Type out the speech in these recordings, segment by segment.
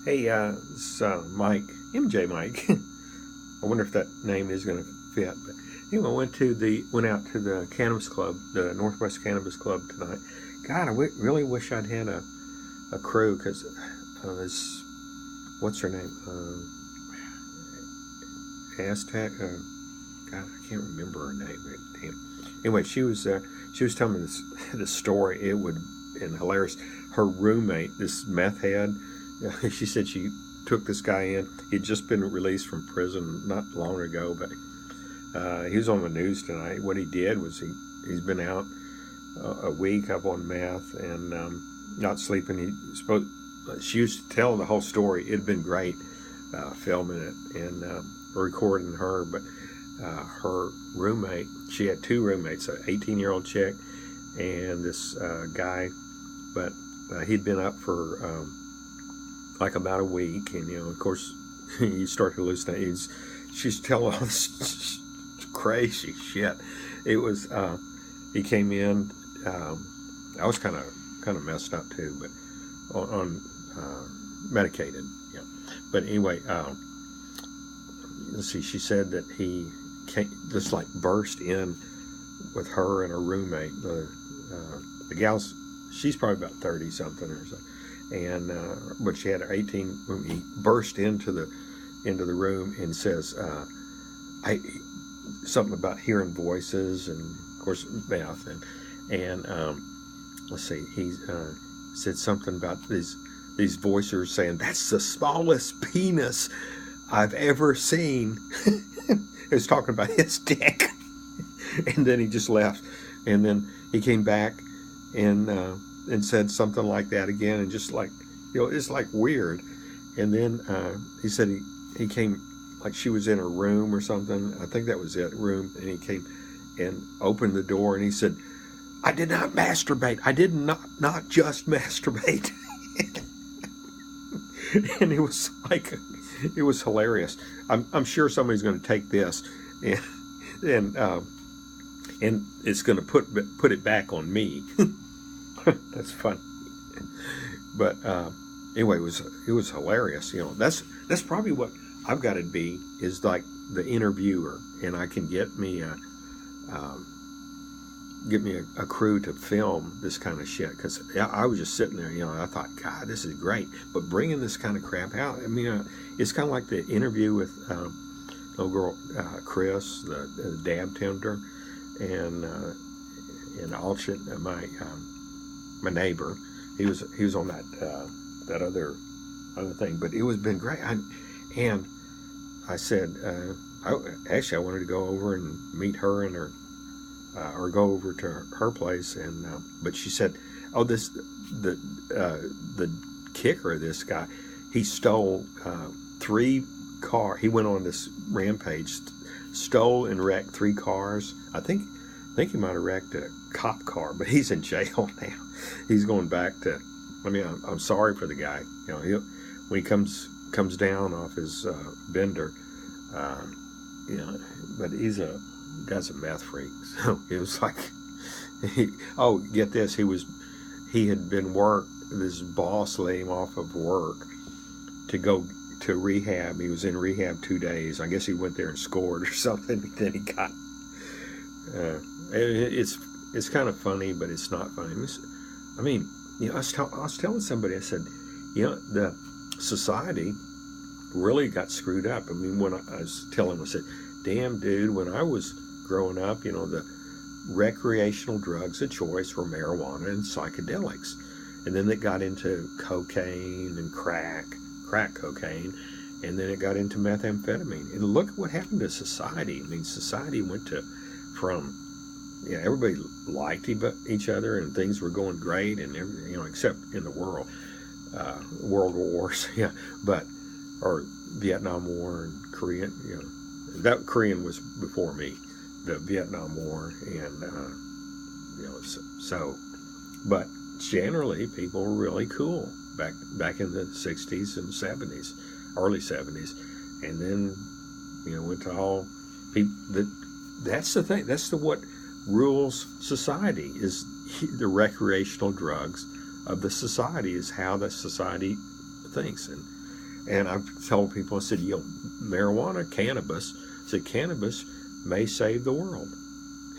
Hey, it's Mike, MJ Mike. I wonder if that name is going to fit. But anyway, went out to the Cannabis Club, the Northwest Cannabis Club tonight. God, I really wish I'd had a crew, because this, what's her name? Aztec. God, I can't remember her name. Damn. Anyway, she was telling me this story. It would been hilarious. Her roommate, this meth head, she said she took this guy in. He'd just been released from prison not long ago, but he was on the news tonight. What he did was he's been out a week up on meth and not sleeping. She used to tell the whole story. It'd been great filming it and recording her, but her roommate, she had two roommates, an 18-year-old chick and this guy, but he'd been up for like about a week, and of course you start hallucinating. She's telling all this crazy shit. It was he came in. I was kind of messed up too, but on medicated. Yeah. But anyway, let's see. She said that he just like burst in with her and her roommate. The gal's, she's probably about 30 something or so, and but she had her 18. He burst into the room and says, something about hearing voices, and of course mouth, and let's see, he said something about these voices saying, "That's the smallest penis I've ever seen." He was talking about his dick. And then he just left, and then he came back and said something like that again, and just like, it's like weird. And then he said he came, like she was in her room or something. I think that was it, room. And he came and opened the door, and he said, "I did not masturbate. I did not just masturbate." And it was like, it was hilarious. I'm sure somebody's going to take this and it's going to put it back on me. That's funny. But anyway, it was hilarious. That's probably what I've got to be, is like the interviewer, and I can get me a crew to film this kind of shit, because I was just sitting there, I thought, God, this is great, but bringing this kind of crap out, I mean, it's kind of like the interview with little girl Chris, the dab tender, and Alchin, my neighbor. He was on that other thing, but it was been great. And I said, I wanted to go over and meet her and her, or go over to her place, and but she said, "Oh, the kicker of this guy, he stole 3 cars. He went on this rampage, stole and wrecked 3 cars. I think he might have wrecked a cop car, but he's in jail now. He's going back to. I mean, I'm sorry for the guy. When he comes down off his bender, but he's guy's a meth freak." So it was like, get this, he had been this boss laid him off of work to go to rehab. He was in rehab 2 days. I guess he went there and scored or something. Then he got it's kind of funny, but it's not funny. I mean, I was telling somebody, I said, the society really got screwed up. I mean, when I was telling him, I said, "Damn, dude, when I was growing up, the recreational drugs of choice were marijuana and psychedelics. And then it got into cocaine and crack cocaine, and then it got into methamphetamine. And look at what happened to society. I mean, society went from everybody liked each other, and things were going great, and everything, except in the world wars, or Vietnam War and Korean, that Korean was before me, the Vietnam War, and but generally people were really cool back in the 60s and 70s, early 70s, and then went to all people. That's the thing. That's what rules society, is the recreational drugs of the society, is how the society thinks. And And I've told people, I said, marijuana, cannabis, I said, cannabis may save the world.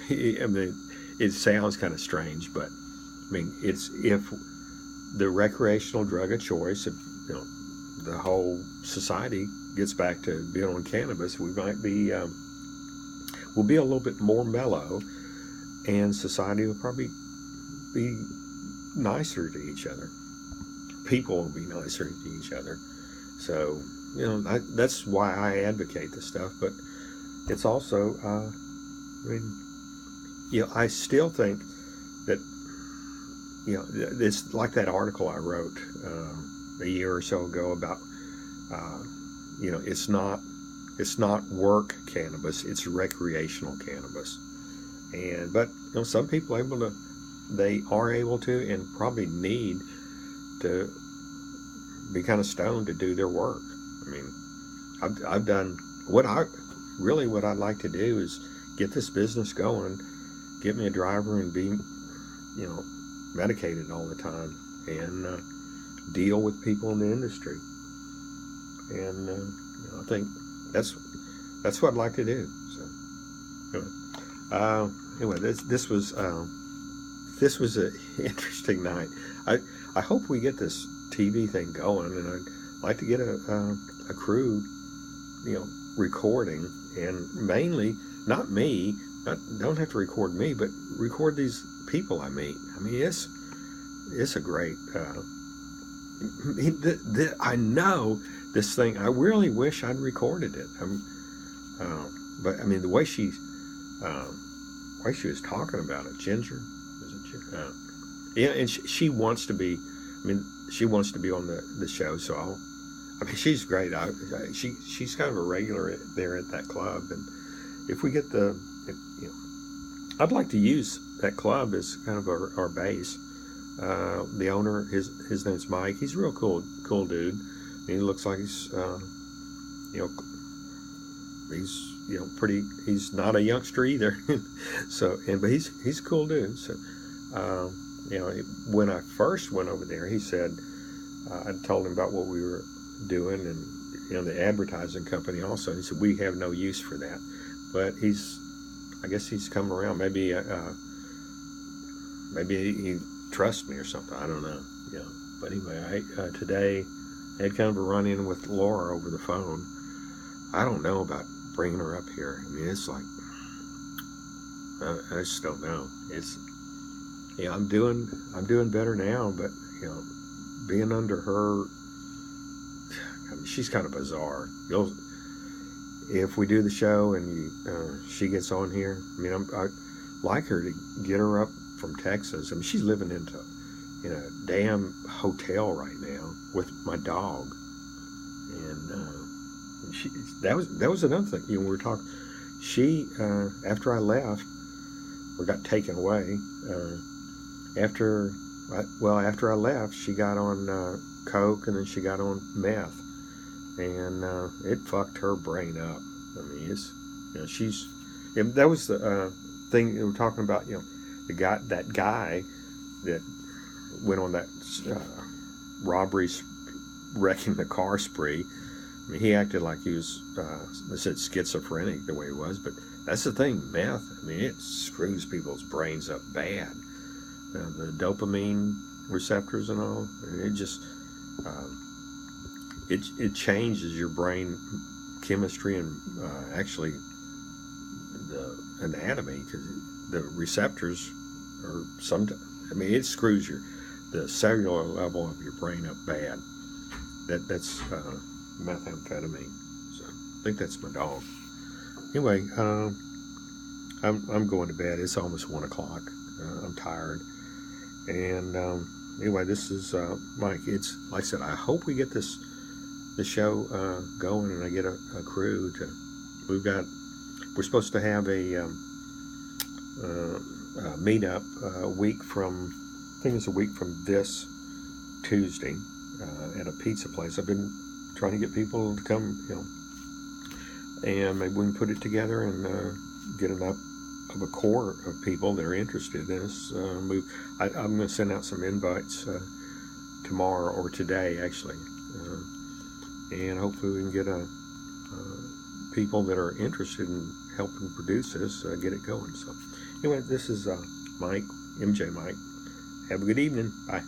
I mean, it sounds kind of strange, but I mean, it's if the recreational drug of choice, if the whole society gets back to being on cannabis, we might be, we'll be a little bit more mellow, and society will probably be nicer to each other. People will be nicer to each other. So, that's why I advocate this stuff. But it's also, I still think that, it's like that article I wrote a year or so ago about, it's not work cannabis, it's recreational cannabis. But some people they are able to, and probably need to be kind of stoned to do their work. I mean, I've done what I'd like to do is get this business going, get me a driver, and be, medicated all the time, and deal with people in the industry. And I think that's what I'd like to do. So anyway, this was an interesting night. I hope we get this TV thing going, and I'd like to get a crew, recording, and mainly not me. Don't have to record me, but record these people I meet. I mean, it's a great. I know this thing. I really wish I'd recorded it. But I mean, the way she was talking about it, Ginger, is it Ginger? Yeah, and she wants to be. I mean, she wants to be on the show. So she's great. She's kind of a regular there at that club, and if we get I'd like to use that club as kind of our base. The owner, his name's Mike. He's a real cool dude. He looks like he's pretty. He's not a youngster either. But he's a cool dude. So when I first went over there, he said I told him about what we were doing, and the advertising company also. He said we have no use for that, but I guess he's come around. Maybe he trusts me or something. I don't know. But anyway, today I had kind of a run-in with Laura over the phone. I don't know about bringing her up here. I mean, it's like I just don't know. It's I'm doing better now, but being under her, I mean, she's kind of bizarre. If we do the show and she gets on here, I mean, I'd like her to get her up from Texas. I mean, she's living in a damn hotel right now with my dog, and that was another thing. We were talking. She after I left or got taken away, after I left, she got on coke, and then she got on meth, and it fucked her brain up. I mean, that was the thing we were talking about. That guy that went on that robbery, wrecking the car spree. I mean, he acted like he was, they said schizophrenic the way he was, but that's the thing, meth, I mean, it screws people's brains up bad. The dopamine receptors and all, and it just, it changes your brain chemistry and actually the anatomy, because the receptors are it screws the cellular level of your brain up bad. That's methamphetamine. So I think that's my dog. Anyway, I'm going to bed. It's almost 1 o'clock. I'm tired. And anyway, this is Mike. It's like I said. I hope we get the show going, and I get a crew to. We're supposed to have a meetup a week from. I think it's a week from this Tuesday at a pizza place. I've been trying to get people to come, and maybe we can put it together and get enough of a core of people that are interested in this move. I'm going to send out some invites tomorrow or today, actually, and hopefully we can get people that are interested in helping produce this get it going. So anyway, this is Mike, MJ Mike. Have a good evening. Bye.